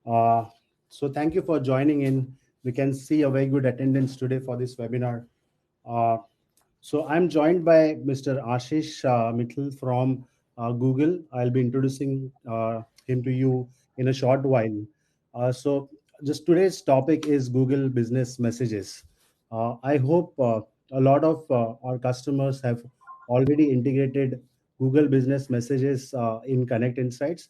Uh, so thank you for joining in. We can see a very good attendance today for this webinar. Uh, so I'm joined by Mr. Ashish Mittal from Google. I'll be introducing him to you in a short while. So just today's topic is Google Business Messages. I hope a lot of our customers have already integrated Google Business Messages in Konnect Insights.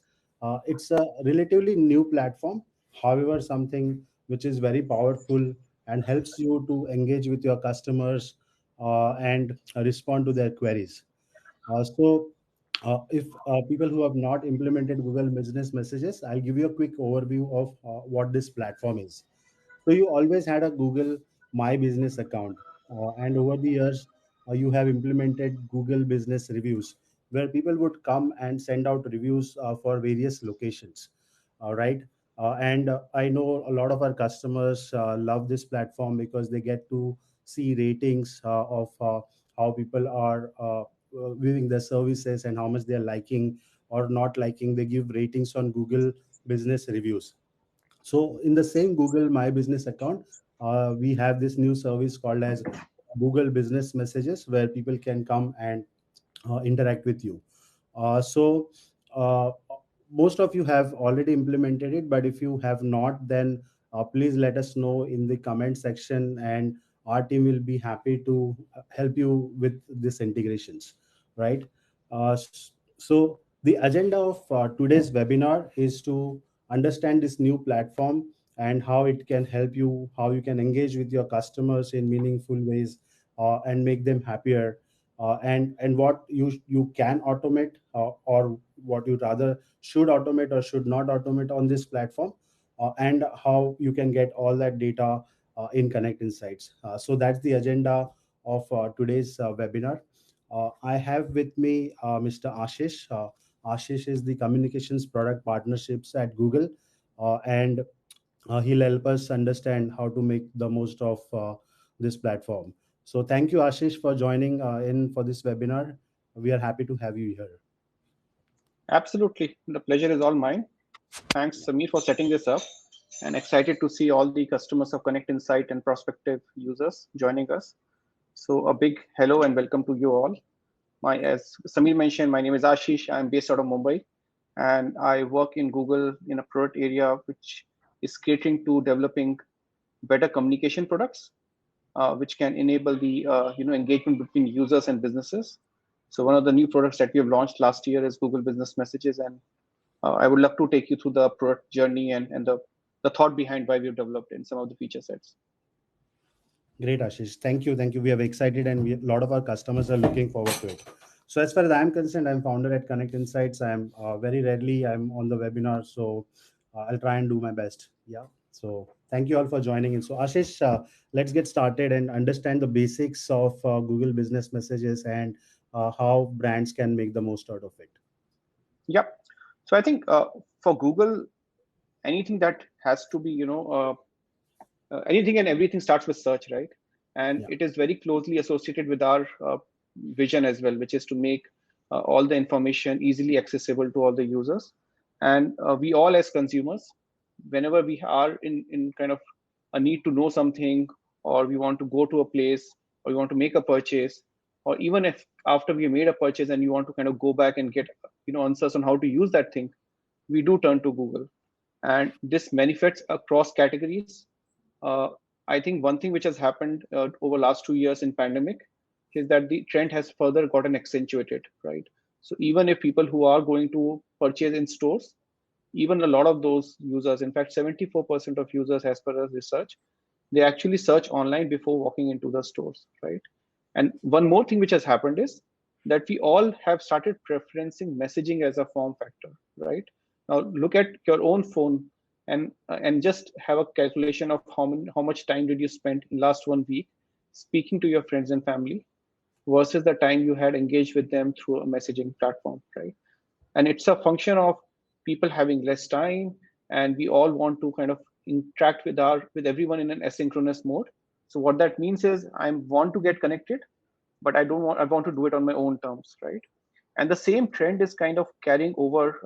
It's a relatively new platform, however, something which is very powerful and helps you to engage with your customers and respond to their queries. If people who have not implemented Google Business Messages, I'll give you a quick overview of what this platform is. So you always had a Google My Business account, and over the years, you have implemented Google Business Reviews, where people would come and send out reviews for various locations. Right? And I know a lot of our customers love this platform because they get to see ratings of how people are viewing their services and how much they are liking or not liking. They give ratings on Google Business Reviews. So in the same Google My Business account, we have this new service called as Google Business Messages, where people can come and interact with you. So most of you have already implemented it, but if you have not, then please let us know in the comment section, and our team will be happy to help you with this integrations. Right. So the agenda of today's webinar is to understand this new platform and how it can help you, how you can engage with your customers in meaningful ways and make them happier, and what you can automate, or what you rather should automate or should not automate on this platform, and how you can get all that data in Konnect Insights. So that's the agenda of today's webinar. I have with me Mr. Ashish. Ashish is the communications product partnerships at Google, and he'll help us understand how to make the most of this platform. So thank you, Ashish, for joining in for this webinar. We are happy to have you here. Absolutely. The pleasure is all mine. Thanks, Samir, for setting this up, and excited to see all the customers of Konnect Insight and prospective users joining us. So a big hello and welcome to you all. As Samir mentioned, my name is Ashish. I'm based out of Mumbai, and I work in Google in a product area which is catering to developing better communication products, which can enable the engagement between users and businesses. So one of the new products that we have launched last year is Google Business Messages, and I would love to take you through the product journey and the thought behind why we've developed in some of the feature sets. Great, Ashish. Thank you. Thank you. We are excited, and a lot of our customers are looking forward to it. So as far as I'm concerned, I'm founder at Konnect Insights. I'm very rarely I'm on the webinar, so I'll try and do my best. Yeah. So thank you all for joining in. So Ashish, let's get started and understand the basics of Google Business Messages and how brands can make the most out of it. Yep. So I think for Google, anything that has to be, anything and everything starts with search, right? And Yeah. it is very closely associated with our vision as well, which is to make all the information easily accessible to all the users. And we all as consumers, whenever we are in kind of a need to know something, or we want to go to a place, or we want to make a purchase, or even if after we made a purchase and you want to kind of go back and get answers on how to use that thing, we do turn to Google. And this manifests across categories. uh, I think one thing which has happened over last 2 years in pandemic is that the trend has further gotten accentuated, right? So even if people who are going to purchase in stores, even a lot of those users, in fact, 74% of users, as per our research, they actually search online before walking into the stores, right? And one more thing which has happened is that we all have started preferencing messaging as a form factor, right? Now look at your own phone and just have a calculation of how much time did you spend in last 1 week speaking to your friends and family versus the time you had engaged with them through a messaging platform, right? And it's a function of people having less time, and we all want to kind of interact with everyone in an asynchronous mode. So what that means is I want to get connected, but I want to do it on my own terms, right? And the same trend is kind of carrying over.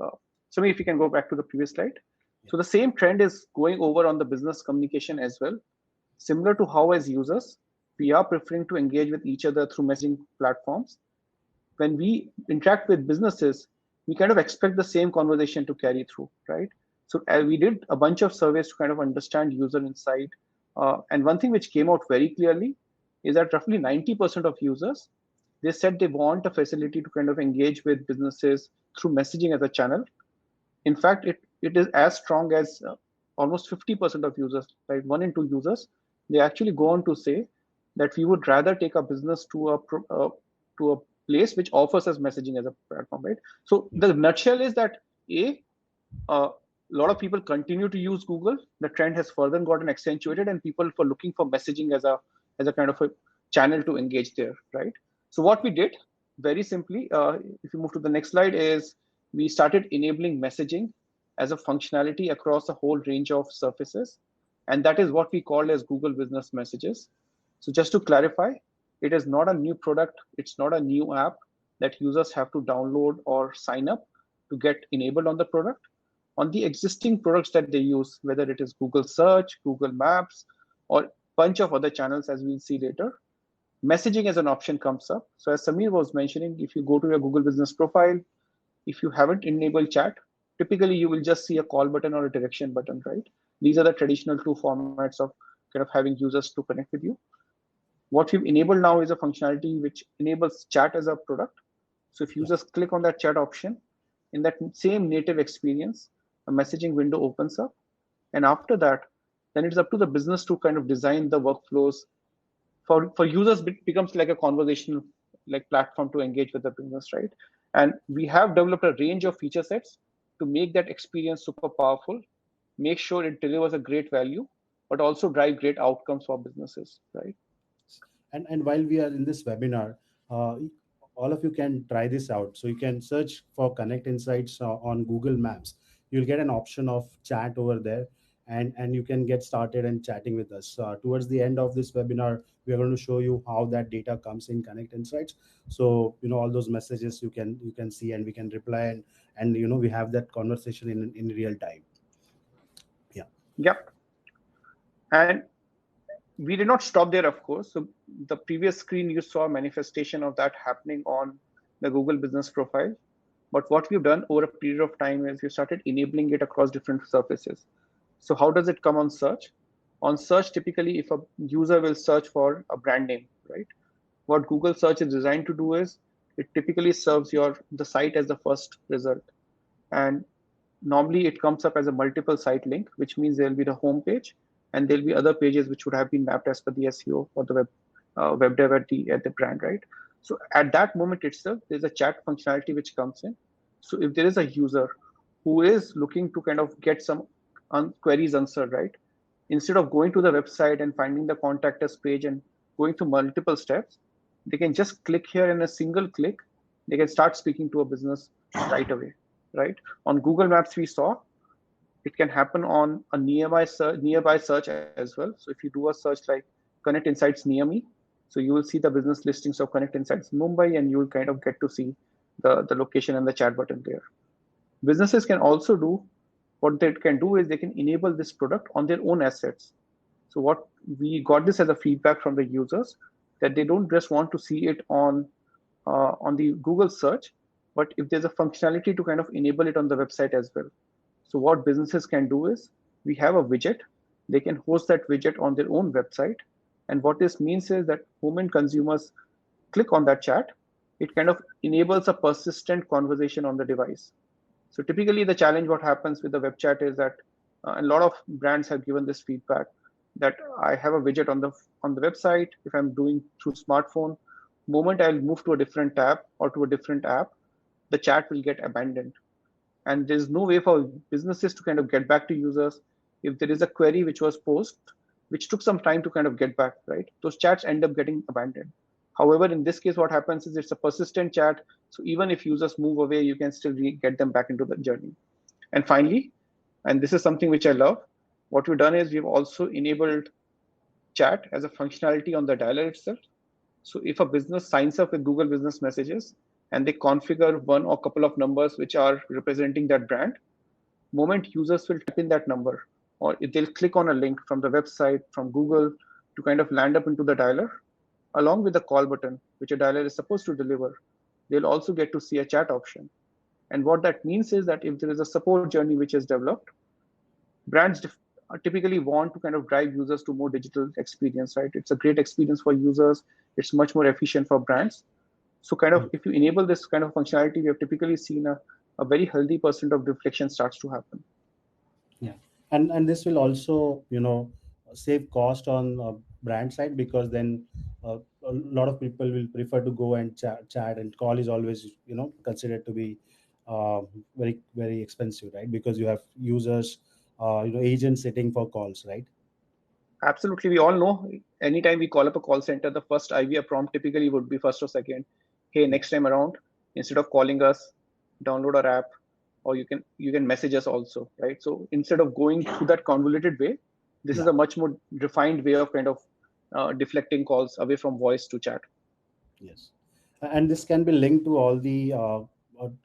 So if you can go back to the previous slide. Yeah. So the same trend is going over on the business communication as well. Similar to how as users, we are preferring to engage with each other through messaging platforms. When we interact with businesses, we kind of expect the same conversation to carry through, right? So we did a bunch of surveys to kind of understand user insight. And one thing which came out very clearly is that roughly 90% of users, they said they want a facility to kind of engage with businesses through messaging as a channel. In fact, it is as strong as almost 50% of users, right? One in two users, they actually go on to say that we would rather take a business to a place which offers us messaging as a platform, right? So the nutshell is that a lot of people continue to use Google. The trend has further gotten accentuated, and people for looking for messaging as a kind of a channel to engage there, right? So what we did, very simply, if you move to the next slide, is we started enabling messaging as a functionality across a whole range of surfaces, and that is what we call as Google Business Messages. So just to clarify, it is not a new product. It's not a new app that users have to download or sign up to get enabled on the product. On the existing products that they use, whether it is Google Search, Google Maps, or bunch of other channels, as we'll see later, messaging as an option comes up. So as Samir was mentioning, if you go to your Google Business profile, if you haven't enabled chat, typically you will just see a call button or a direction button, right? These are the traditional two formats of kind of having users to connect with you. What we've enabled now is a functionality which enables chat as a product. So if Yeah. users click on that chat option, in that same native experience, a messaging window opens up. And after that, then it's up to the business to kind of design the workflows. For users, it becomes like a conversational like platform to engage with the business, right? And we have developed a range of feature sets to make that experience super powerful, make sure it delivers a great value, but also drive great outcomes for businesses, right? And while we are in this webinar, all of you can try this out. So you can search for Konnect Insights on Google Maps. You'll get an option of chat over there, and you can get started and chatting with us. Towards the end of this webinar, we are going to show you how that data comes in Konnect Insights. So all those messages you can see, and we can reply, and we have that conversation in real time. Yeah. Yep. And we did not stop there, of course. So the previous screen, you saw a manifestation of that happening on the Google Business profile. But what we've done over a period of time is we started enabling it across different surfaces. So how does it come on search? On search, typically, if a user will search for a brand name, right? What Google search is designed to do is it typically serves the site as the first result. And normally it comes up as a multiple site link, which means there'll be the home page and there'll be other pages which would have been mapped as per the SEO or the web dev at the brand, right? So at that moment itself, there's a chat functionality which comes in. So if there is a user who is looking to kind of get some queries answered, right? Instead of going to the website and finding the contact us page and going through multiple steps, they can just click here in a single click. They can start speaking to a business right away, right? On Google Maps, we saw it can happen on a nearby search as well. So if you do a search like Konnect Insights near me, so you will see the business listings of Konnect Insights Mumbai, and you will kind of get to see the location and the chat button there. Businesses can also do what they can do is they can enable this product on their own assets. So what we got this as a feedback from the users that they don't just want to see it on the Google search, but if there's a functionality to kind of enable it on the website as well. So what businesses can do is we have a widget. They can host that widget on their own website. And what this means is that moment consumers click on that chat, it kind of enables a persistent conversation on the device. So typically the challenge what happens with the web chat is that a lot of brands have given this feedback that I have a widget on the website. If I'm doing through smartphone, moment I'll move to a different tab or to a different app, the chat will get abandoned. And there's no way for businesses to kind of get back to users if there is a query which was posed, which took some time to kind of get back, right? Those chats end up getting abandoned. However, in this case, what happens is it's a persistent chat. So even if users move away, you can still get them back into the journey. And finally, and this is something which I love, what we've done is we've also enabled chat as a functionality on the dialer itself. So if a business signs up with Google Business Messages and they configure one or couple of numbers which are representing that brand, Moment users will type in that number, or if they'll click on a link from the website, from Google, to kind of land up into the dialer, along with the call button, which a dialer is supposed to deliver, they'll also get to see a chat option. And what that means is that if there is a support journey which is developed, brands typically want to kind of drive users to more digital experience, right? It's a great experience for users. It's much more efficient for brands. So kind of if you enable this kind of functionality, we have typically seen a very healthy percent of deflection starts to happen. Yeah, and this will also, save cost on brand side, because then a lot of people will prefer to go and chat, and call is always, considered to be very very expensive, right? Because you have users, agents sitting for calls, right? Absolutely. We all know anytime we call up a call center, the first IVR prompt typically would be first or second. Hey, Yeah. next time around, instead of calling us, download our app, or you can message us also, right? So instead of going through that convoluted way, this is Yeah. a much more refined way of kind of deflecting calls away from voice to chat. Yes, and this can be linked to all the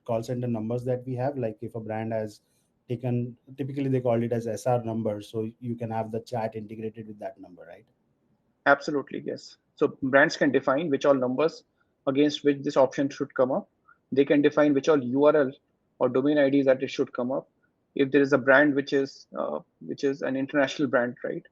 call center numbers that we have. Like if a brand has taken, typically they call it as SR number, so you can have the chat integrated with that number, right? Absolutely, yes. So brands can define which all numbers against which this option should come up. They can define which all URL or domain IDs that it should come up. If there is a brand which is an international brand, right?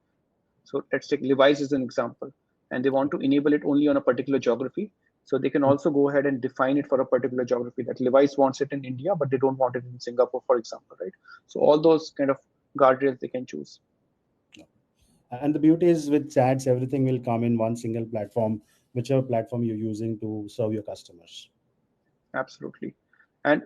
So let's take Levi's as an example, and they want to enable it only on a particular geography. So they can also go ahead and define it for a particular geography. That Levi's wants it in India, but they don't want it in Singapore, for example, right? So all those kind of guardrails they can choose. And the beauty is with chats, everything will come in one single platform, whichever platform you're using to serve your customers. Absolutely. And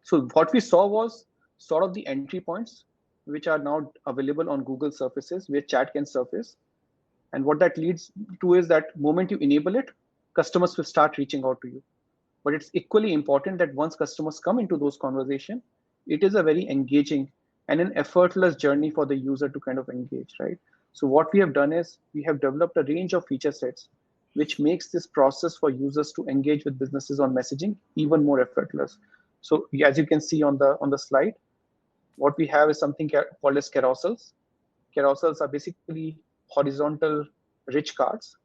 so what we saw was sort of the entry points, which are now available on Google surfaces where chat can surface. And what that leads to is that moment you enable it, customers will start reaching out to you. But it's equally important that once customers come into those conversations, it is a very engaging and an effortless journey for the user to kind of engage, right? So what we have done is we have developed a range of feature sets which makes this process for users to engage with businesses on messaging even more effortless. So as you can see on the slide, what we have is something called as carousels. Carousels are basically horizontal rich cards.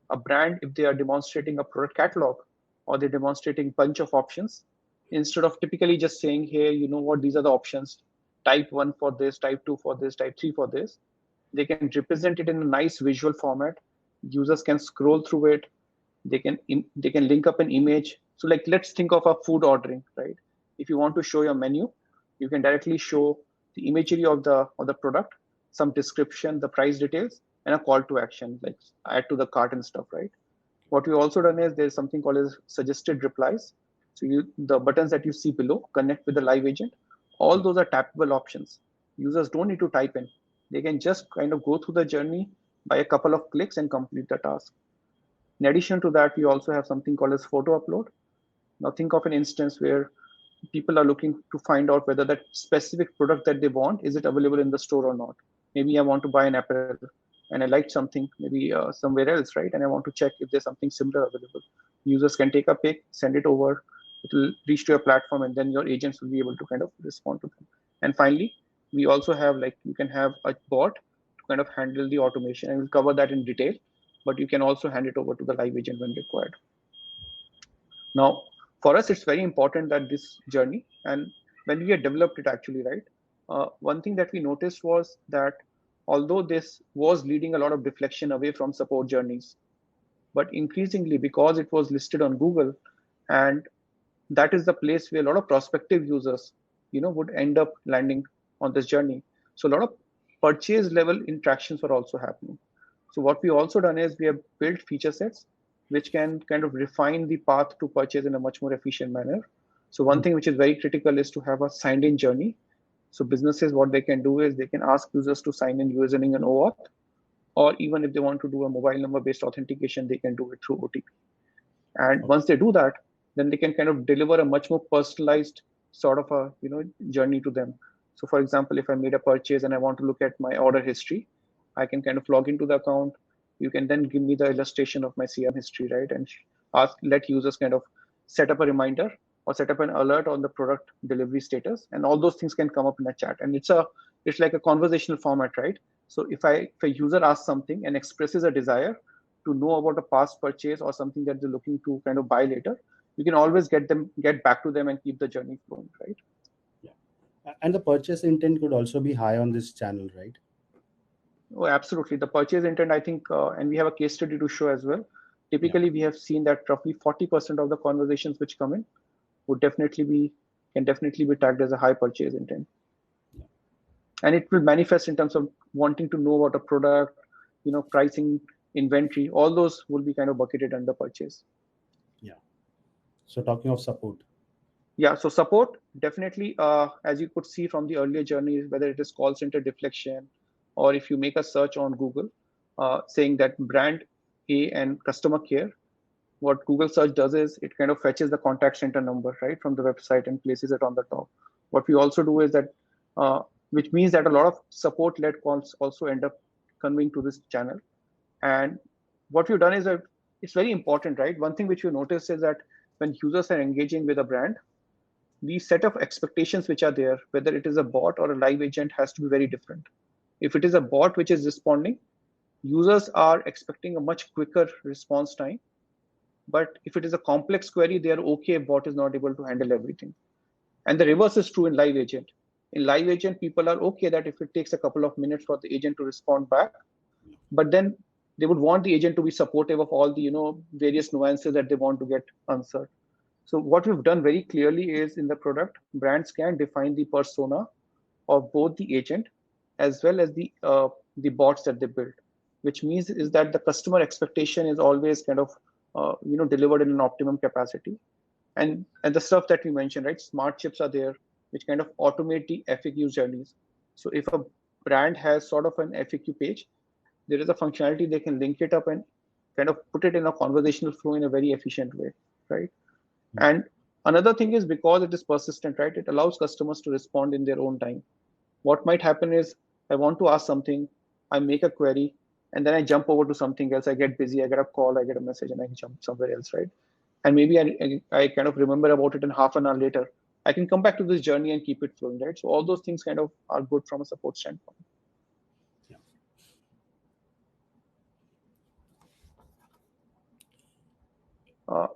A brand, if they are demonstrating a product catalog or they're demonstrating bunch of options, instead of typically just saying, hey, you know what, these are the options, type 1 for this, type 2 for this, type 3 for this, they can represent it in a nice visual format. Users can scroll through it. They can link up an image. So like let's think of a food ordering, right? If you want to show your menu, you can directly show the imagery of the product, some description, the price details, and a call to action, like add to the cart and stuff, right? What we've also done is there's something called as suggested replies. So the buttons that you see below, connect with the live agent, all Yeah. those are tappable options. Users don't need to type in. They can just kind of go through the journey by a couple of clicks and complete the task. In addition to that, we also have something called as photo upload. Now think of an instance where people are looking to find out whether that specific product that they want, is it available in the store or not. Maybe I want to buy an apparel and I liked something maybe somewhere else, right? And I want to check if there's something similar available. Users can take a pic, send it over, it will reach to a platform, and then your agents will be able to kind of respond to them. And finally, we also have, like, you can have a bot to kind of handle the automation, and we'll cover that in detail, but you can also hand it over to the live agent when required. Now, for us, it's very important that this journey, and when we had developed it actually, right, one thing that we noticed was that although this was leading a lot of deflection away from support journeys, but increasingly because it was listed on Google, and that is the place where a lot of prospective users, would end up landing on this journey. So a lot of purchase level interactions were also happening. So what we also done is we have built feature sets which can kind of refine the path to purchase in a much more efficient manner. So one thing which is very critical is to have a signed in journey. So businesses, what they can do is they can ask users to sign in using an OAuth, or even if they want to do a mobile number based authentication, they can do it through OTP. And once they do that, then they can kind of deliver a much more personalized sort of a journey to them. So for example, if I made a purchase and I want to look at my order history, I can kind of log into the account. You can then give me the illustration of my CRM history, right? And ask let users kind of set up a reminder or set up an alert on the product delivery status, and all those things can come up in a chat. And it's like a conversational format, right? So if a user asks something and expresses a desire to know about a past purchase or something that they're looking to kind of buy later, you can always get back to them and keep the journey flowing, right? Yeah. And the purchase intent could also be high on this channel, right? Oh, absolutely. The purchase intent, I think, and we have a case study to show as well. Yeah. Typically, we have seen that roughly 40% of the conversations which come in would definitely be can definitely be tagged as a high purchase intent, Yeah. and it will manifest in terms of wanting to know about a product, pricing, inventory. All those will be kind of bucketed under purchase. Yeah. So talking of support. Yeah, so support definitely, as you could see from the earlier journey, whether it is call center deflection, or if you make a search on Google, saying that brand A and customer care, what Google search does is it kind of fetches the contact center number right from the website and places it on the top. What we also do is that, which means that a lot of support-led calls also end up conveying to this channel. And what we've done is that it's very important, right? One thing which you notice is that when users are engaging with a brand, the set of expectations which are there, whether it is a bot or a live agent, has to be very different. If it is a bot which is responding, users are expecting a much quicker response time. But if it is a complex query, they are okay if bot is not able to handle everything. And the reverse is true in live agent. In live agent, people are okay that if it takes a couple of minutes for the agent to respond back, but then they would want the agent to be supportive of all the various nuances that they want to get answered. So what we've done very clearly is in the product, brands can define the persona of both the agent as well as the bots that they build, which means is that the customer expectation is always kind of delivered in an optimum capacity. And the stuff that we mentioned, right? Smart chips are there, which kind of automate the FAQ journeys. So if a brand has sort of an FAQ page, there is a functionality they can link it up and kind of put it in a conversational flow in a very efficient way, right? Yeah. And another thing is because it is persistent, right? It allows customers to respond in their own time. What might happen is I want to ask something, I make a query, and then I jump over to something else. I get busy, I get a call, I get a message, and I jump somewhere else, right? And maybe I kind of remember about it in half an hour later. I can come back to this journey and keep it flowing, right? So all those things kind of are good from a support standpoint. Yeah. Uh,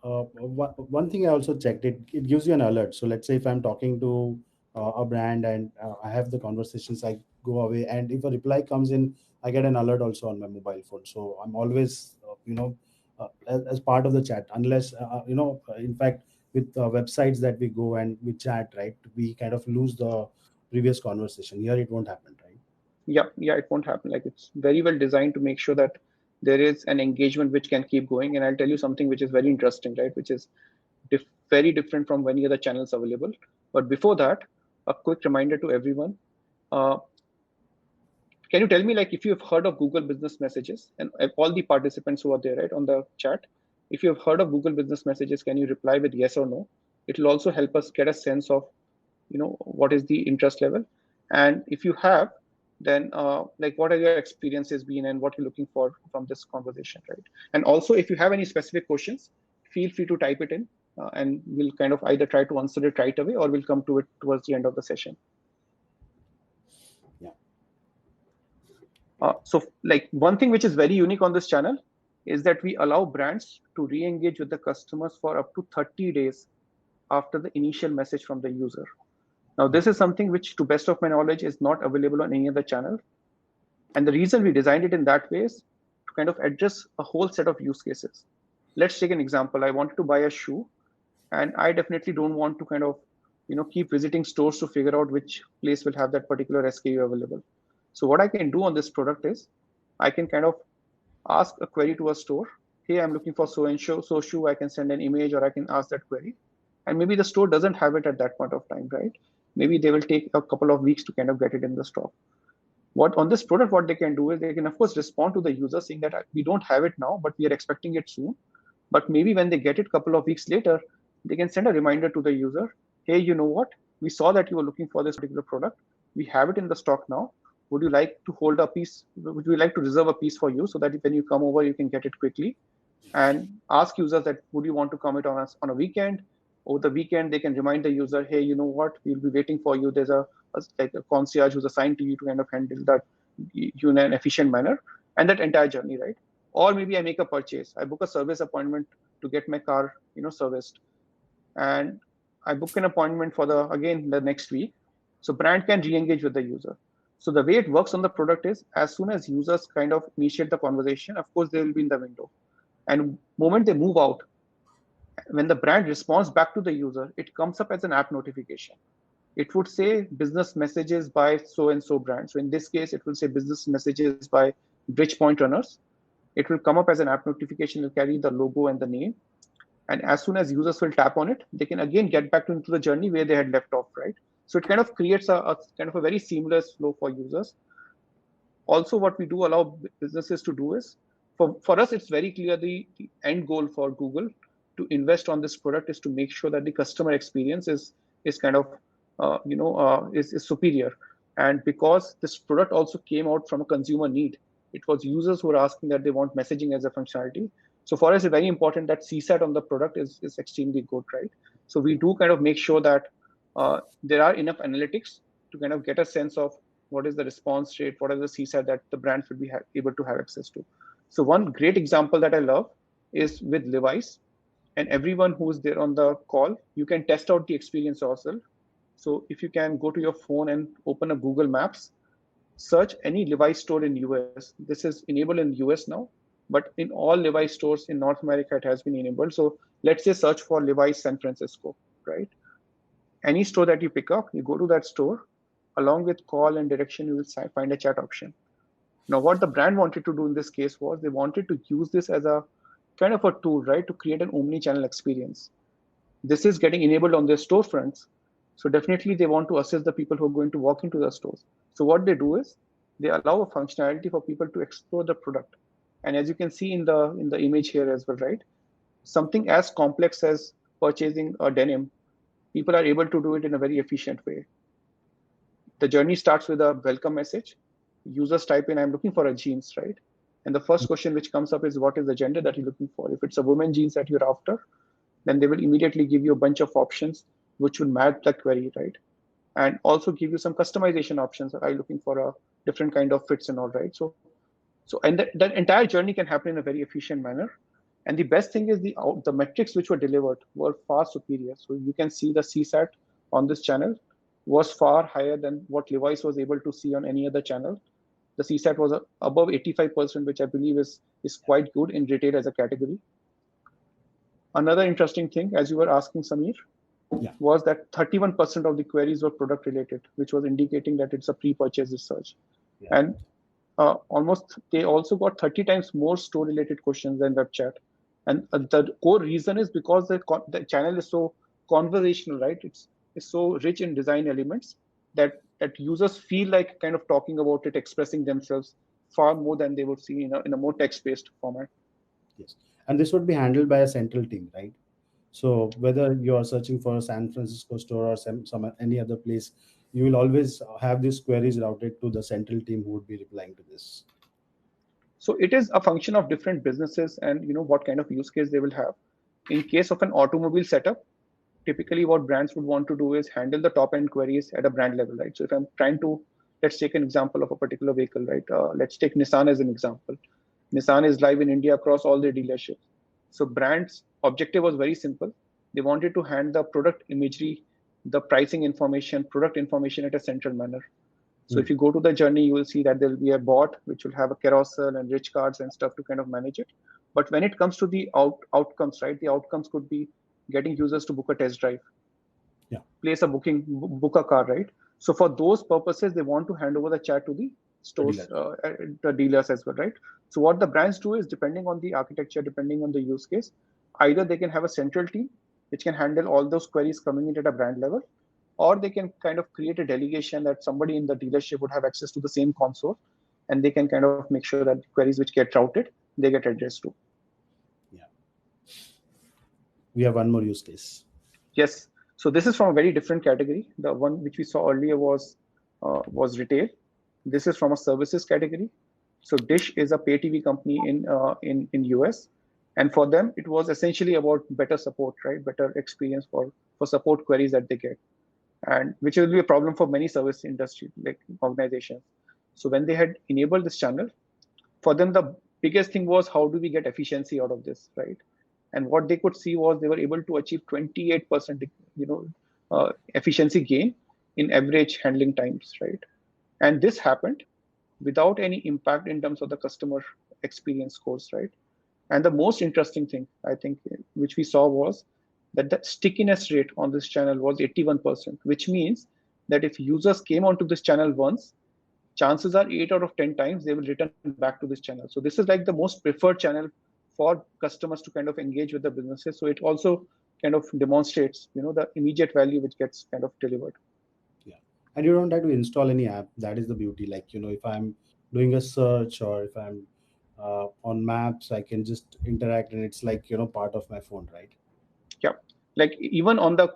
One thing I also checked, it gives you an alert. So let's say if I'm talking to a brand and I have the conversations, I go away, and if a reply comes in, I get an alert also on my mobile phone. So I'm always, as part of the chat, unless, in fact, with websites that we go and we chat, right, we kind of lose the previous conversation. Here, it won't happen, right? yeah, it won't happen. Like it's very well designed to make sure that there is an engagement which can keep going. And I'll tell you something which is very interesting, right? Which is very different from any other channels available. But before that, a quick reminder to everyone. Uh, can you tell me, like, if you have heard of Google Business Messages, and all the participants who are there, right, on the chat, if you have heard of Google Business Messages, can you reply with yes or no? It will also help us get a sense of, what is the interest level. And if you have, then like, what are your experiences been and what you're looking for from this conversation, right? And also, if you have any specific questions, feel free to type it in, and we'll kind of either try to answer it right away or we'll come to it towards the end of the session. Yeah. So like one thing which is very unique on this channel is that we allow brands to re-engage with the customers for up to 30 days after the initial message from the user. Now, this is something which, to best of my knowledge, is not available on any other channel. And the reason we designed it in that way is to kind of address a whole set of use cases. Let's take an example. I wanted to buy a shoe, and I definitely don't want to kind of, keep visiting stores to figure out which place will have that particular SKU available. So what I can do on this product is I can kind of ask a query to a store. Hey, I'm looking for so and so shoe. I can send an image or I can ask that query. And maybe the store doesn't have it at that point of time, right? Maybe they will take a couple of weeks to kind of get it in the stock. What on this product, what they can do is they can, of course, respond to the user saying that we don't have it now, but we are expecting it soon. But maybe when they get it a couple of weeks later, they can send a reminder to the user. Hey, you know what? We saw that you were looking for this particular product. We have it in the stock now. Would you like to hold a piece? Would we like to reserve a piece for you so that when you come over, you can get it quickly? And ask users that would you want to commit on us on a weekend? Over the weekend, they can remind the user, hey, you know what, we'll be waiting for you. There's like a concierge who's assigned to you to kind of handle that you in an efficient manner and that entire journey, right? Or maybe I make a purchase. I book a service appointment to get my car, serviced, and I book an appointment for again the next week. So brand can re-engage with the user. So the way it works on the product is as soon as users kind of initiate the conversation, of course they will be in the window. And moment they move out, when the brand responds back to the user, it comes up as an app notification. It would say business messages by so and so brand. So in this case, it will say business messages by Bridgepoint Runners. It will come up as an app notification. It will carry the logo and the name. And as soon as users will tap on it, they can again get back into the journey where they had left off, right? So it kind of creates a kind of a very seamless flow for users. Also, what we do allow businesses to do is, for us, it's very clear the end goal for Google to invest on this product is to make sure that the customer experience is kind of is superior. And because this product also came out from a consumer need, it was users who were asking that they want messaging as a functionality. So for us, it's very important that CSAT on the product is extremely good, right? So we do kind of make sure that there are enough analytics to kind of get a sense of what is the response rate, what is the CSAT that the brand should be able to have access to. So one great example that I love is with Levi's, and everyone who's there on the call, you can test out the experience yourself. So if you can go to your phone and open a Google Maps, search any Levi's store in US. This is enabled in US now, but in all Levi's stores in North America, it has been enabled. So let's say search for Levi's San Francisco, right? Any store that you pick up, you go to that store, along with call and direction, you will find a chat option. Now, what the brand wanted to do in this case was they wanted to use this as a kind of a tool, right, to create an omni-channel experience. This is getting enabled on their storefronts. So definitely they want to assist the people who are going to walk into the stores. So what they do is they allow a functionality for people to explore the product. And as you can see in the image here as well, right? Something as complex as purchasing a denim, people are able to do it in a very efficient way. The journey starts with a welcome message. Users type in, I'm looking for a jeans, right? And the first question which comes up is, what is the gender that you're looking for? If it's a woman jeans that you're after, then they will immediately give you a bunch of options which would match the query, right? And also give you some customization options. Are you looking for a different kind of fits and all, right? So and that entire journey can happen in a very efficient manner. And the best thing is the metrics which were delivered were far superior. So you can see the CSAT on this channel was far higher than what Levi's was able to see on any other channel. The CSAT was above 85%, which I believe is quite good in retail as a category. Another interesting thing, as you were asking, Samir, was that 31% of the queries were product related, which was indicating that it's a pre-purchase research. Yeah. And almost they also got 30 times more store related questions than web chat. And the core reason is because the channel is so conversational, right? It's so rich in design elements that users feel like kind of talking about it, expressing themselves far more than they would see in a more text-based format. Yes, and this would be handled by a central team, right? So whether you are searching for a San Francisco store or some any other place, you will always have these queries routed to the central team who would be replying to this. So it is a function of different businesses and what kind of use case they will have. In case of an automobile setup, typically what brands would want to do is handle the top end queries at a brand level, right? So if I'm trying to, let's take an example of a particular vehicle, right? Let's take Nissan as an example. Nissan is live in India across all their dealerships. So brands' objective was very simple. They wanted to hand the product imagery, the pricing information, product information at a central manner. So if you go to the journey, you will see that there will be a bot which will have a carousel and rich cards and stuff to kind of manage it. But when it comes to the outcomes, right? The outcomes could be getting users to book a test drive, place a booking, book a car, right? So for those purposes, they want to hand over the chat to the stores, the dealers as well, right? So what the brands do is, depending on the architecture, depending on the use case, either they can have a central team which can handle all those queries coming in at a brand level, or they can kind of create a delegation that somebody in the dealership would have access to the same console, and they can kind of make sure that the queries which get routed, they get addressed to. Yeah. We have one more use case. Yes. So this is from a very different category. The one which we saw earlier was retail. This is from a services category. So Dish is a pay TV company in US. And for them, it was essentially about better support, right? Better experience for support queries that they get, and which will be a problem for many service industry like organizations. So when they had enabled this channel, for them the biggest thing was how do we get efficiency out of this, right? And what they could see was they were able to achieve 28%, efficiency gain in average handling times, right? And this happened without any impact in terms of the customer experience scores, right? And the most interesting thing, I think, which we saw was that the stickiness rate on this channel was 81%, which means that if users came onto this channel once, chances are 8 out of 10 times they will return back to this channel. So this is like the most preferred channel for customers to kind of engage with the businesses. So it also kind of demonstrates, the immediate value which gets kind of delivered. Yeah. And you don't have to install any app. That is the beauty. Like, if I'm doing a search or if I'm on maps, I can just interact and it's like, part of my phone, right? Yeah. Like even on the,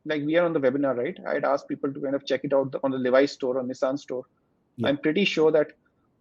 like we are on the webinar, right? I'd ask people to kind of check it out on the Levi's store or Nissan store. Yeah. I'm pretty sure that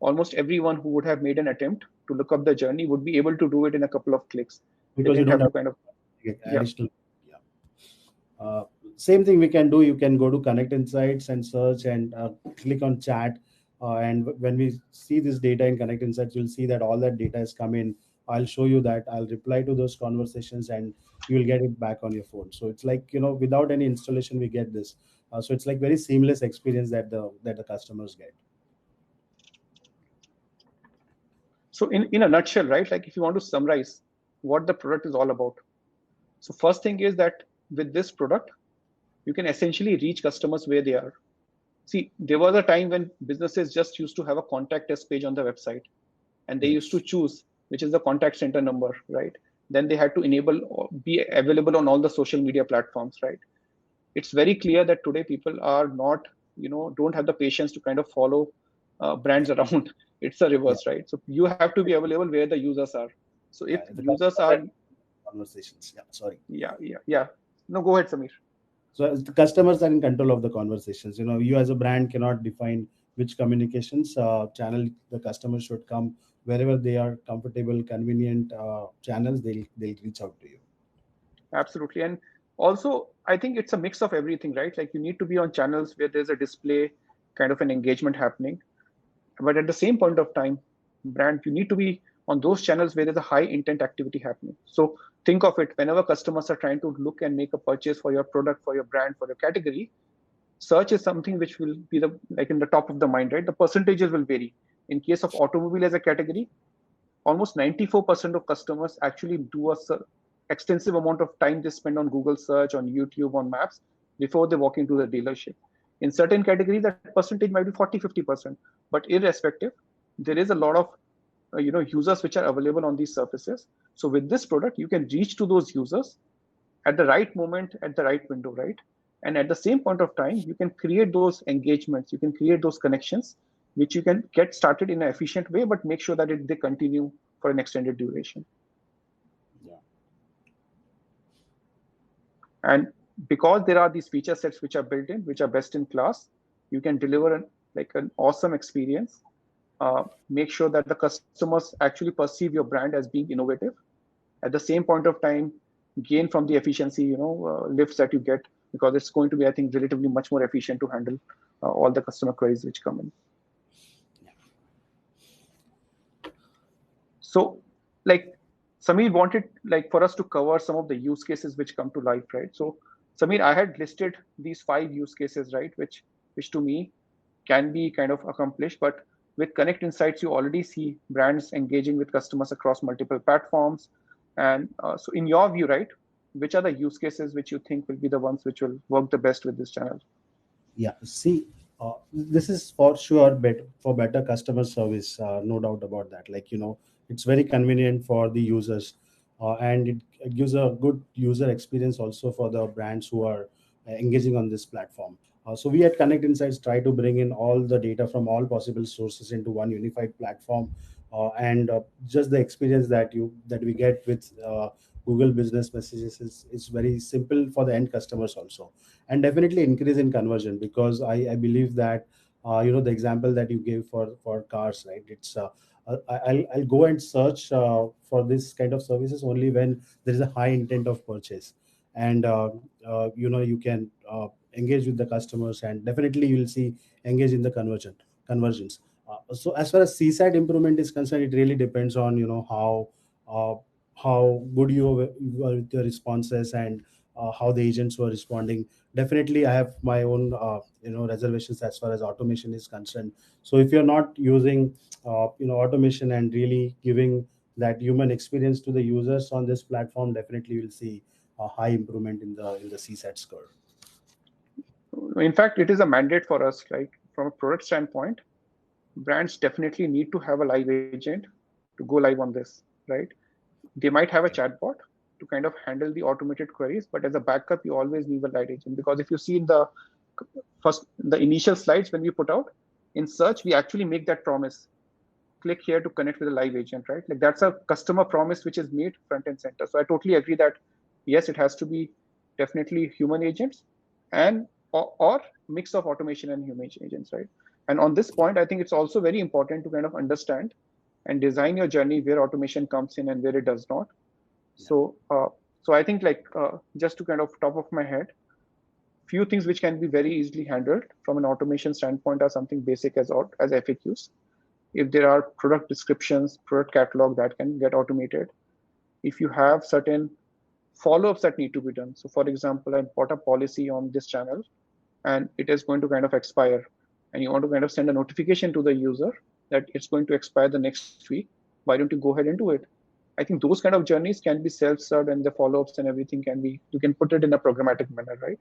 almost everyone who would have made an attempt to look up the journey would be able to do it in a couple of clicks. They Because you didn't don't have have to kind of, to get yeah, additional. Yeah. Uh, Same thing we can do. You can go to Connect Insights and search and click on chat. And when we see this data in Connect Insights, you'll see that all that data is come in. I'll show you that. I'll reply to those conversations and you will get it back on your phone. So it's like, without any installation, we get this. So it's like very seamless experience that the customers get. so in a nutshell, right? Like if you want to summarize what the product is all about. So first thing is that with this product, you can essentially reach customers where they are. See, there was a time when businesses just used to have a contact us page on the website, and they used to Yes. choose which is the contact center number, right? Then they had to enable or be available on all the social media platforms, right? It's very clear that today people are not, don't have the patience to kind of follow brands around. It's a Yeah. reverse, right? So you have to be available where the users are. So if Yeah. The users customers are, are conversations. Yeah. Sorry. yeah, yeah, yeah. No, go ahead, Samir. So as the customers are in control of the conversations. You as a brand cannot define which communications channel the customer should come wherever they are comfortable, convenient channels. They'll reach out to you. Absolutely. And also, I think it's a mix of everything, right? Like you need to be on channels where there's a display kind of an engagement happening. But at the same point of time, brand, you need to be on those channels where there's a high intent activity happening. So think of it whenever customers are trying to look and make a purchase for your product, for your brand, for your category, search is something which will be the like in the top of the mind, right? The percentages will vary. In case of automobile as a category, almost 94% of customers actually do a extensive amount of time they spend on Google search, on YouTube, on maps before they walk into the dealership. In certain categories, that percentage might be 40-50%. But irrespective, there is a lot of users which are available on these surfaces. So with this product, you can reach to those users at the right moment, at the right window, right? And at the same point of time, you can create those engagements, you can create those connections, which you can get started in an efficient way, but make sure that they continue for an extended duration. Yeah. And because there are these feature sets which are built in, which are best in class, you can deliver an awesome experience. Make sure that the customers actually perceive your brand as being innovative. At the same point of time, gain from the efficiency, lifts that you get, because it's going to be, I think, relatively much more efficient to handle all the customer queries which come in. So, like Samir wanted like for us to cover some of the use cases which come to life, right? So, Samir, I had listed these 5 use cases, right, which to me can be kind of accomplished. But with Connect Insights, you already see brands engaging with customers across multiple platforms. And so, in your view, right, which are the use cases which you think will be the ones which will work the best with this channel? Yeah, see, this is for sure for better customer service, no doubt about that. Like, it's very convenient for the users, and it gives a good user experience also for the brands who are engaging on this platform. So we at Connect Insights try to bring in all the data from all possible sources into one unified platform, and just the experience that we get with Google Business Messages is very simple for the end customers also, and definitely increase in conversion, because I believe that the example that you gave for cars, right? It's I'll go and search for this kind of services only when there is a high intent of purchase, and you can engage with the customers, and definitely you will see engage in the conversions. So as far as CSAT improvement is concerned, it really depends on uh, how good you were with your responses, and how the agents were responding. Definitely, I have my own reservations as far as automation is concerned. So if you're not using automation and really giving that human experience to the users on this platform, definitely you'll see a high improvement in the CSAT score. In fact, it is a mandate for us, like from a product standpoint, brands definitely need to have a live agent to go live on this, right? They might have a chatbot to kind of handle the automated queries, but as a backup, you always need a live agent, because if you see in the initial slides when we put out in search, we actually make that promise. Click here to connect with a live agent, right? Like that's a customer promise which is made front and center. So I totally agree that yes, it has to be definitely human agents and or mix of automation and human agents, right? And on this point, I think it's also very important to kind of understand and design your journey where automation comes in and where it does not. Yeah. So I think like just to kind of top of my head, few things which can be very easily handled from an automation standpoint are something basic as FAQs. If there are product descriptions, product catalog that can get automated. If you have certain follow-ups that need to be done. So for example, I bought a policy on this channel and it is going to kind of expire, and you want to kind of send a notification to the user that it's going to expire the next week. Why don't you go ahead and do it? I think those kind of journeys can be self-served, and the follow-ups and everything can be, you can put it in a programmatic manner, right?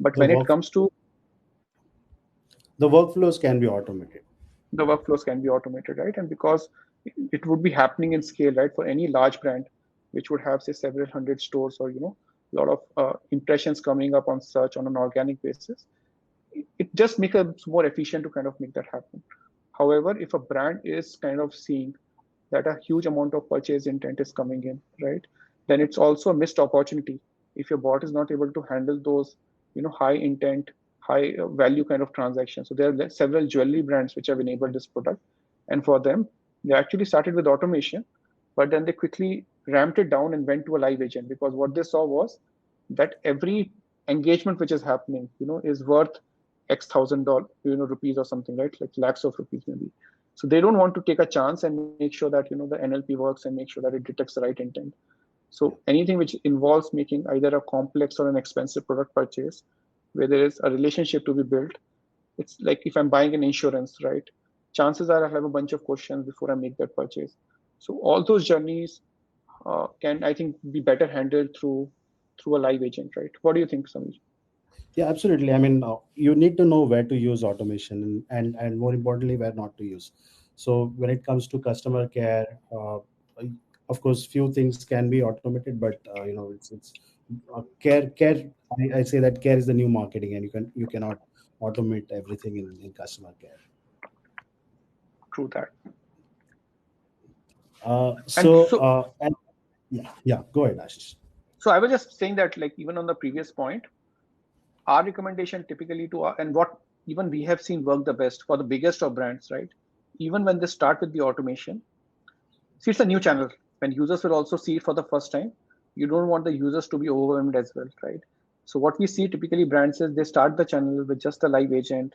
But the when it work comes to the workflows can be automated. the workflows can be automated, right? And because it would be happening in scale, right? For any large brand, which would have say several hundred stores, or a lot of impressions coming up on search on an organic basis, it just makes it more efficient to kind of make that happen. However, if a brand is kind of seeing that a huge amount of purchase intent is coming in, right, then it's also a missed opportunity if your bot is not able to handle those, high intent, high value kind of transactions. So there are several jewelry brands which have enabled this product, and for them, they actually started with automation, but then they quickly ramped it down and went to a live agent, because what they saw was that every engagement which is happening, is worth X $1,000, rupees or something, right? Like lakhs of rupees maybe. So they don't want to take a chance and make sure that the NLP works and make sure that it detects the right intent. Yeah. So anything which involves making either a complex or an expensive product purchase, where there is a relationship to be built, it's like if I'm buying an insurance, right? Chances are I have a bunch of questions before I make that purchase. So all those journeys can, I think, be better handled through a live agent, right? What do you think, Samir? Yeah, absolutely. I mean, you need to know where to use automation, and more importantly, where not to use. So when it comes to customer care, of course, few things can be automated, but it's care. I say that care is the new marketing, and you cannot automate everything in customer care. True that. And So and yeah, go ahead, Ashish. so I was just saying that, like, even on the previous point, our recommendation typically and what even we have seen work the best for the biggest of brands, right? Even when they start with the automation, see, it's a new channel. When users will also see it for the first time, you don't want the users to be overwhelmed as well, right? So what we see typically brands is they start the channel with just a live agent,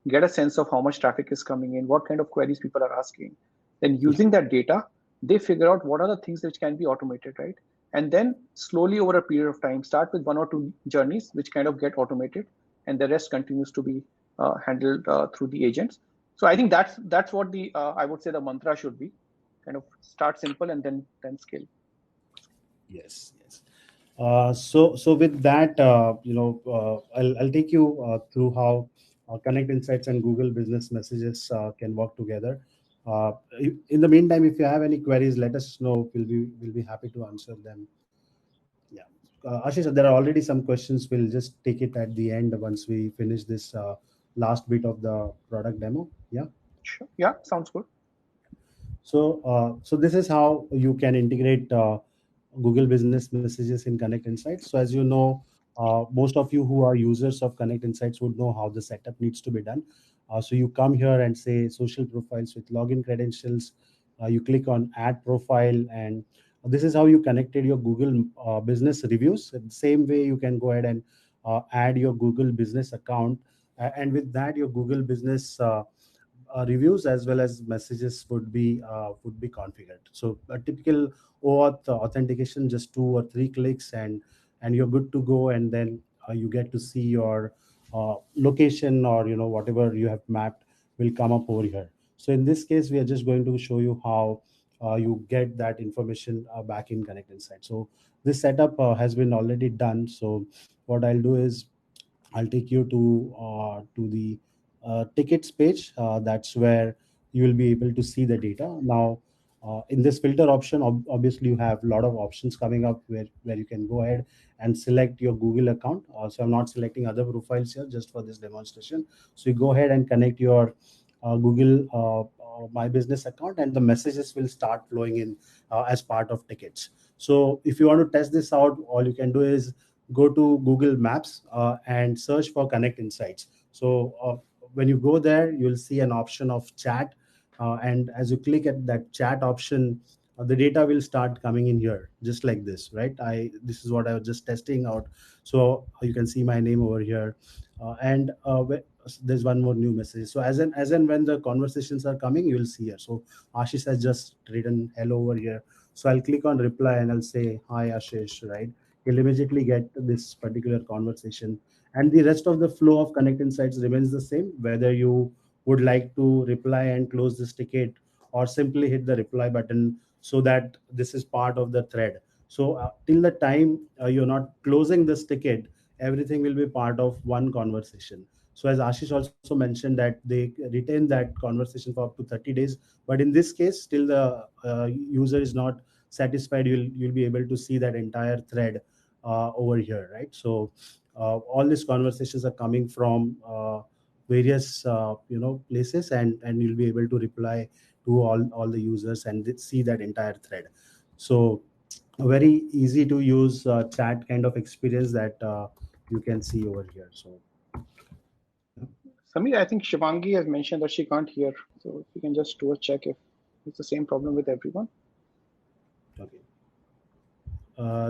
get a sense of how much traffic is coming in, what kind of queries people are asking. Then Yeah. using that data, they figure out what are the things which can be automated, right? And then slowly over a period of time, start with one or two journeys which kind of get automated, and the rest continues to be handled through the agents. So I think that's what the I would say the mantra should be: kind of start simple and then scale. Yes, yes. So with that, I'll take you through how Connect Insights and Google Business Messages can work together. In the meantime, if you have any queries, let us know. We'll be happy to answer them. Yeah, Ashish, there are already some questions. We'll just take it at the end once we finish this last bit of the product demo. Yeah. Sure. Yeah, sounds good. So this is how you can integrate Google Business Messages in Connect Insights. So as you know, most of you who are users of Connect Insights would know how the setup needs to be done. So you come here and say social profiles with login credentials. You click on add profile, and this is how you connected your Google business reviews. The same way you can go ahead and add your Google business account, and with that your Google business reviews as well as messages would be configured. So a typical OAuth authentication, just 2 or 3 clicks, and you're good to go. And then you get to see your location, or whatever you have mapped will come up over here. So in this case, we are just going to show you how you get that information back in Connect Insight. So this setup has been already done. So what I'll do is I'll take you to the tickets page. That's where you will be able to see the data. Now, in this filter option, obviously you have a lot of options coming up where you can go ahead and select your Google account. So I'm not selecting other profiles here just for this demonstration. So you go ahead and connect your Google My Business account, and the messages will start flowing in as part of tickets. So if you want to test this out, all you can do is go to Google Maps and search for Connect Insights. So when you go there, you'll see an option of chat, and as you click at that chat option, the data will start coming in here, just like this, right? This is what I was just testing out. So you can see my name over here, and there's one more new message. So as and when the conversations are coming, you will see here. So Ashish has just written hello over here. So I'll click on reply and I'll say hi Ashish, right? You'll immediately get this particular conversation, and the rest of the flow of Connect Insights remains the same, whether you would like to reply and close this ticket, or simply hit the reply button, so that this is part of the thread. So till the time you're not closing this ticket, everything will be part of one conversation. So as Ashish also mentioned, that they retain that conversation for up to 30 days, but in this case, till the user is not satisfied, you'll be able to see that entire thread over here, right? So all these conversations are coming from various places, and you'll be able to reply to all the users and see that entire thread. So a very easy to use chat kind of experience that you can see over here. So Samir, I think Shivangi has mentioned that she can't hear. So if you can just do a check if it's the same problem with everyone. okay,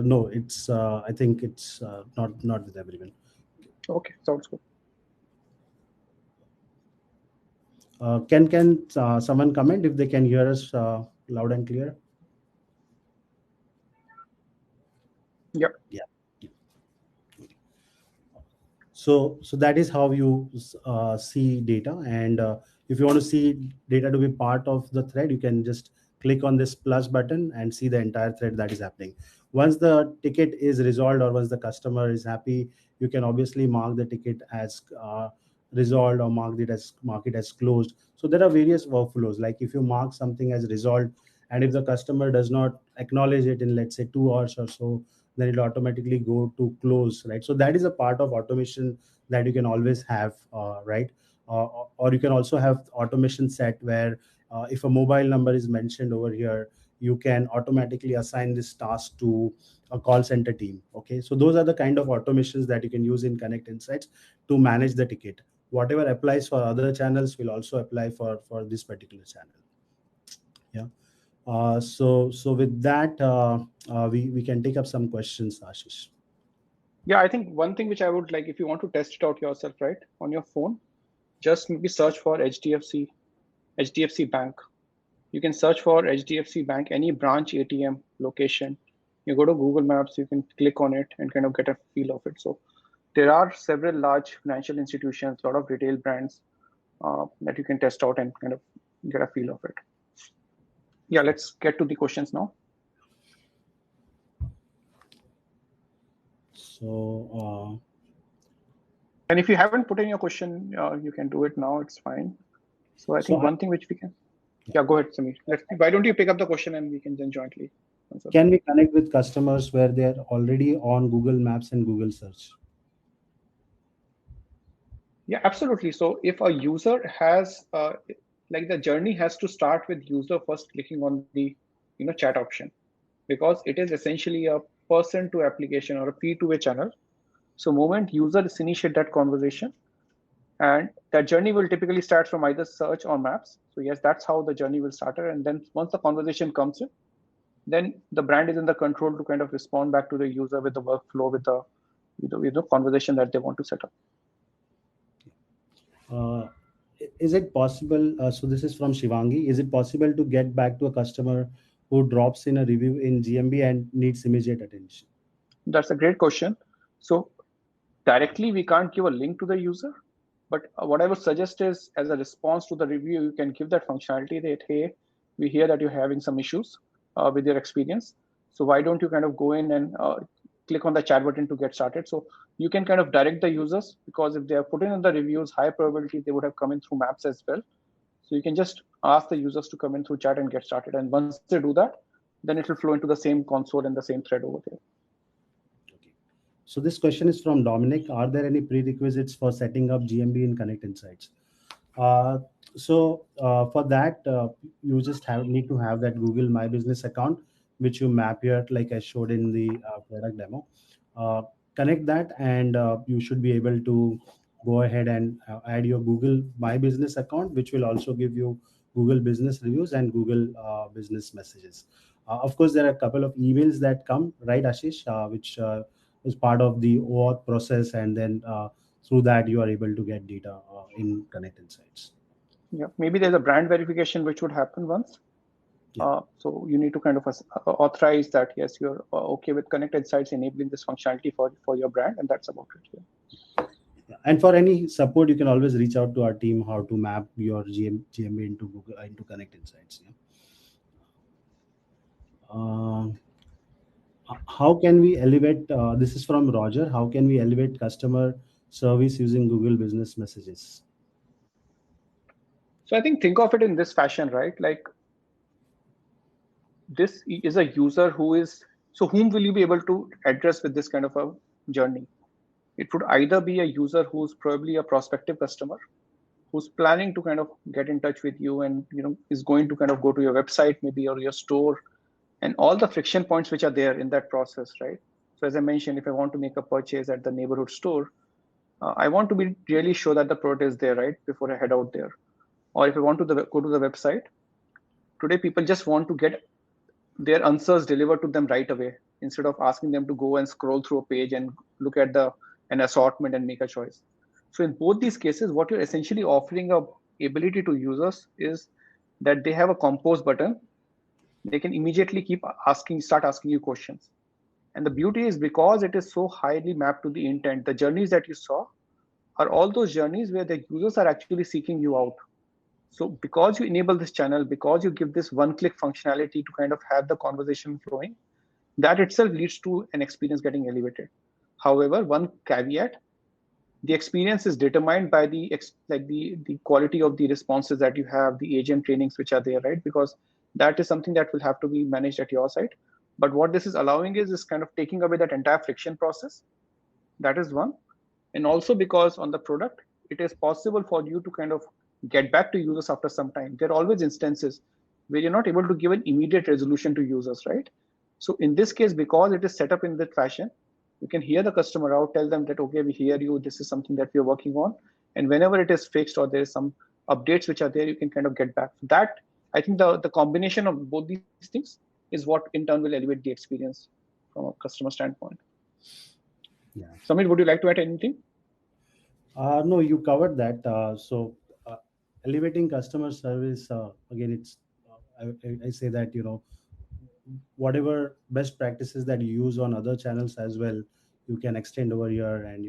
no, it's I think it's not with everyone. Okay, sounds good. Can someone comment if they can hear us loud and clear? Yeah. Yeah. So that is how you see data. And if you want to see data to be part of the thread, you can just click on this plus button and see the entire thread that is happening. Once the ticket is resolved, or once the customer is happy, you can obviously mark the ticket as resolved, or mark it as closed. So there are various workflows. Like if you mark something as resolved, and if the customer does not acknowledge it in, let's say, 2 hours or so, then it'll automatically go to close, right? So that is a part of automation that you can always have, right? Or you can also have automation set where if a mobile number is mentioned over here, you can automatically assign this task to a call center team. Okay, so those are the kind of automations that you can use in Connect Insights to manage the ticket. Whatever applies for other channels will also apply for this particular channel. Yeah. So with that, we can take up some questions, Ashish. Yeah, I think one thing which I would like, if you want to test it out yourself, right, on your phone, just maybe search for HDFC Bank. You can search for HDFC Bank, any branch ATM location. You go to Google Maps, you can click on it and kind of get a feel of it. So there are several large financial institutions, a lot of retail brands that you can test out and kind of get a feel of it. Yeah, let's get to the questions now. So And if you haven't put in your question, you can do it now. It's fine. So I so think one thing which we can, yeah, go ahead, Samir. Why don't you pick up the question and we can then jointly answer that. can we connect with customers where they are already on Google Maps and Google Search? Yeah, absolutely. So if a user has, like the journey has to start with user first clicking on the, chat option, because it is essentially a person to application or a P2A channel. So moment users initiate that conversation, And that journey will typically start from either search or maps. So yes, that's how the journey will start. And then once the conversation comes in, then the brand is in the control to kind of respond back to the user with the workflow, with the conversation that they want to set up. Uh, is it possible? So this is from Shivangi. Is it possible to get back to a customer who drops in a review in GMB and needs immediate attention? That's a great question. So directly, we can't give a link to the user, but what I would suggest is, as a response to the review, you can give that functionality that, hey, we hear that you're having some issues with your experience. So why don't you kind of go in and click on the chat button to get started? So you can kind of direct the users, because if they are putting in the reviews, high probability they would have come in through maps as well. So you can just ask the users to come in through chat and get started. And once they do that, then it will flow into the same console and the same thread over there. Okay. So this question is from Dominic. Are there any prerequisites for setting up GMB in Konnect Insights? Uh, for that, you just need to have that Google My Business account, which you map here, like I showed in the product demo. Uh, Connect that, and you should be able to go ahead and add your Google My Business account, which will also give you Google Business Reviews and Google Business Messages. Of course, there are a couple of emails that come, right, Ashish, which is part of the OAuth process, and then through that you are able to get data in Connect Insights. Yeah, maybe there's a brand verification which would happen once. Yeah. So you need to kind of authorize that, yes, you're okay with Konnect Insights enabling this functionality for your brand, and that's about it. Yeah. And for any support, you can always reach out to our team how to map your GMB into Google into Connect Insights. Yeah. Uh, how can we elevate? This is from Roger. How can we elevate customer service using Google Business Messages? So I think of it in this fashion, right? Like, this is a user who is, so whom will you be able to address with this kind of a journey? It would either be a user who's probably a prospective customer who's planning to kind of get in touch with you, and is going to kind of go to your website maybe, or your store, and all the friction points which are there in that process, right? So as I mentioned, if I want to make a purchase at the neighborhood store, I want to be really sure that the product is there, right, before I head out there. Or if I want to go to the website, today people just want to get their answers delivered to them right away, instead of asking them to go and scroll through a page and look at the an assortment and make a choice. So in both these cases, what you're essentially offering a ability to users is that they have a compose button. They can immediately start asking you questions. And the beauty is, because it is so highly mapped to the intent, the journeys that you saw are all those journeys where the users are actually seeking you out. So because you enable this channel, because you give this one-click functionality to kind of have the conversation flowing, that itself leads to an experience getting elevated. However, one caveat: the experience is determined by the quality of the responses that you have, the agent trainings which are there, right? Because that is something that will have to be managed at your side. But what this is allowing is kind of taking away that entire friction process. That is one. And also, because on the product, it is possible for you to kind of get back to users after some time. There are always instances where you're not able to give an immediate resolution to users, right? So in this case, because it is set up in that fashion, you can hear the customer out, tell them that, okay, we hear you, this is something that we're working on, and whenever it is fixed or there is some updates which are there, you can kind of get back. That, I think, the combination of both these things is what in turn will elevate the experience from a customer standpoint. Yeah. Samir, would you like to add anything? No, you covered that. Uh, elevating customer service, again, it's I say that, whatever best practices that you use on other channels as well, you can extend over here, and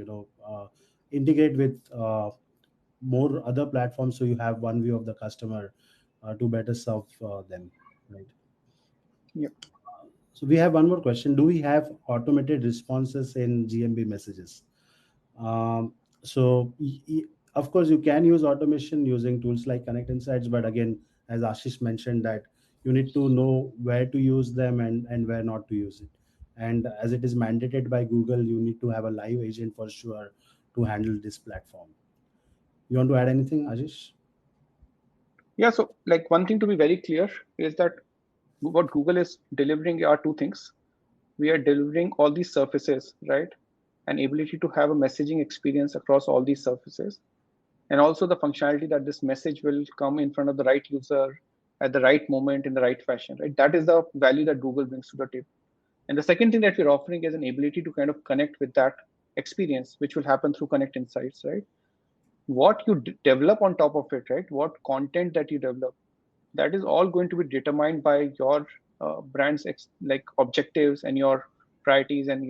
integrate with more other platforms, so you have one view of the customer to better serve them, right? Yeah. So we have one more question. Do we have automated responses in GMB messages? Um, of course, you can use automation using tools like Connect Insights, but again, as Ashish mentioned, that you need to know where to use them and where not to use it. And as it is mandated by Google, you need to have a live agent for sure to handle this platform. You want to add anything, Ashish? Yeah, so like one thing to be very clear is that what Google is delivering are two things. We are delivering all these surfaces, right? An ability to have a messaging experience across all these surfaces. and also the functionality that this message will come in front of the right user at the right moment in the right fashion, right? That is the value that Google brings to the table. And the second thing that we're offering is an ability to kind of connect with that experience, which will happen through Konnect Insights, right? What you develop on top of it, right? What content that you develop, that is all going to be determined by your brand's like objectives and your priorities, and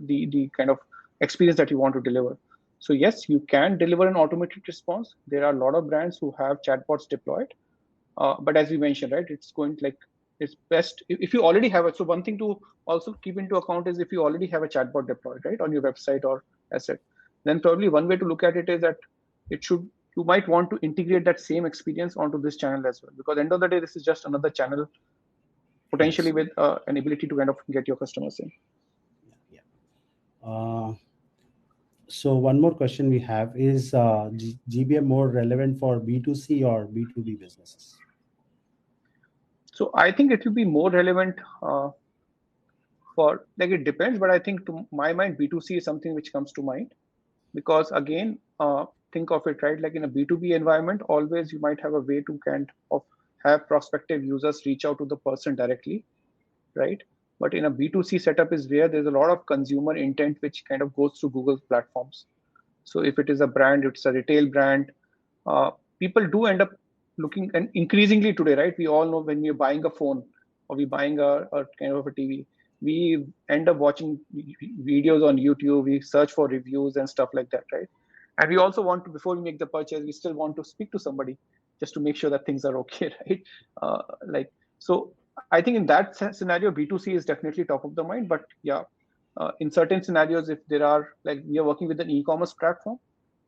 the kind of experience that you want to deliver. So yes, you can deliver an automated response. There are a lot of brands who have chatbots deployed, but as we mentioned, right, it's going to like, it's best if you already have it. So one thing to also keep into account is if you already have a chatbot deployed, right, on your website or asset, then probably one way to look at it is that it should, you might want to integrate that same experience onto this channel as well, because end of the day, this is just another channel potentially Yes. with an ability to kind of get your customers in. Yeah. So one more question we have is GBM more relevant for B2C or B2B businesses? So I think it will be more relevant for, like, it depends, but I think to my mind, B2C is something which comes to mind, because again, think of it, right, like in a B2B environment, always you might have a way to kind of have prospective users reach out to the person directly, right? But in a B2C setup is where there's a lot of consumer intent which kind of goes through Google platforms. So if it is a brand, it's a retail brand, uh, people do end up looking, and increasingly today, right, we all know when we're buying a phone or we're buying a kind of a TV, we end up watching videos on YouTube, we search for reviews and stuff like that, right? And we also want to, before we make the purchase, we still want to speak to somebody just to make sure that things are okay, right? Like, so I think in that scenario, B2C is definitely top of the mind. But yeah, in certain scenarios, if there are, like, we are working with an e-commerce platform,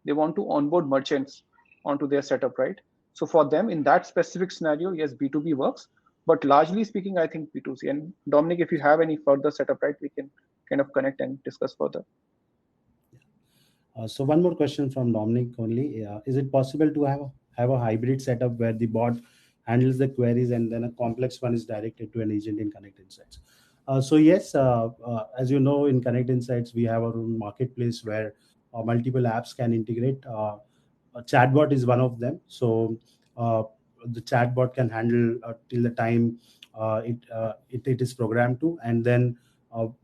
they want to onboard merchants onto their setup, right? So for them, in that specific scenario, yes, B2B works. But largely speaking, I think B2C. And Dominic, if you have any further setup, right, we can kind of connect and discuss further. So one more question from Dominic only. Is it possible to have a hybrid setup where the bot handles the queries and then a complex one is directed to an agent in Connect Insights? So yes, as you know, in Connect Insights, we have our own marketplace where multiple apps can integrate. A chatbot is one of them. So uh, the chatbot can handle till the time it is programmed to, and then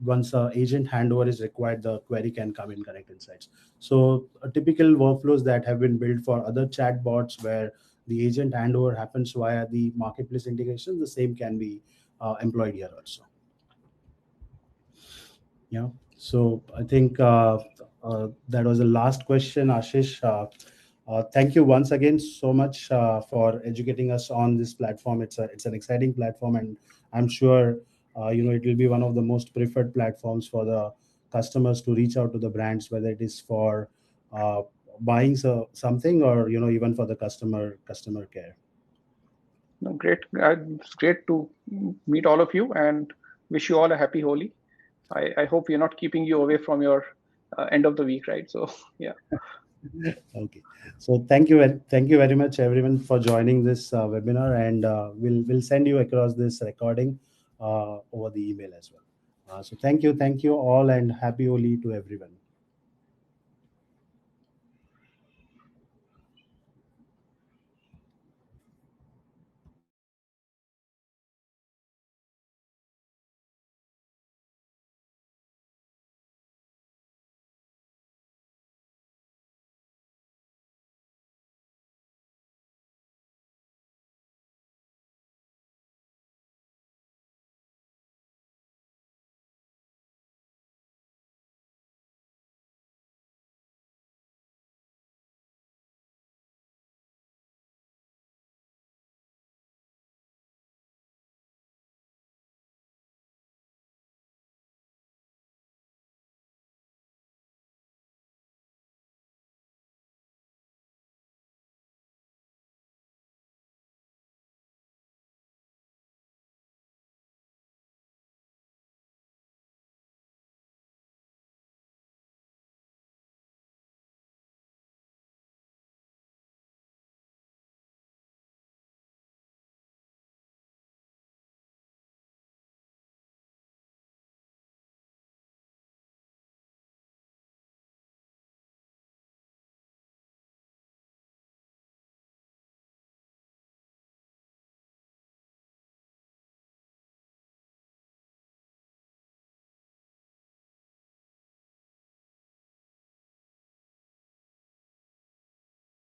once agent handover is required, the query can come in Connect Insights. So typical workflows that have been built for other chatbots where the agent handover happens via the marketplace integration, the same can be employed here also. Yeah. So I think that was the last question, Ashish. Thank you once again so much for educating us on this platform. It's an exciting platform, and I'm sure it will be one of the most preferred platforms for the customers to reach out to the brands, whether it is for uh, buying something, or even for the customer care. No, great. It's great to meet all of you and wish you all a happy Holi. I hope we're not keeping you away from your end of the week, right? So, yeah. Okay. So thank you very much everyone for joining this webinar, and we'll send you across this recording over the email as well. So thank you all, and happy Holi to everyone.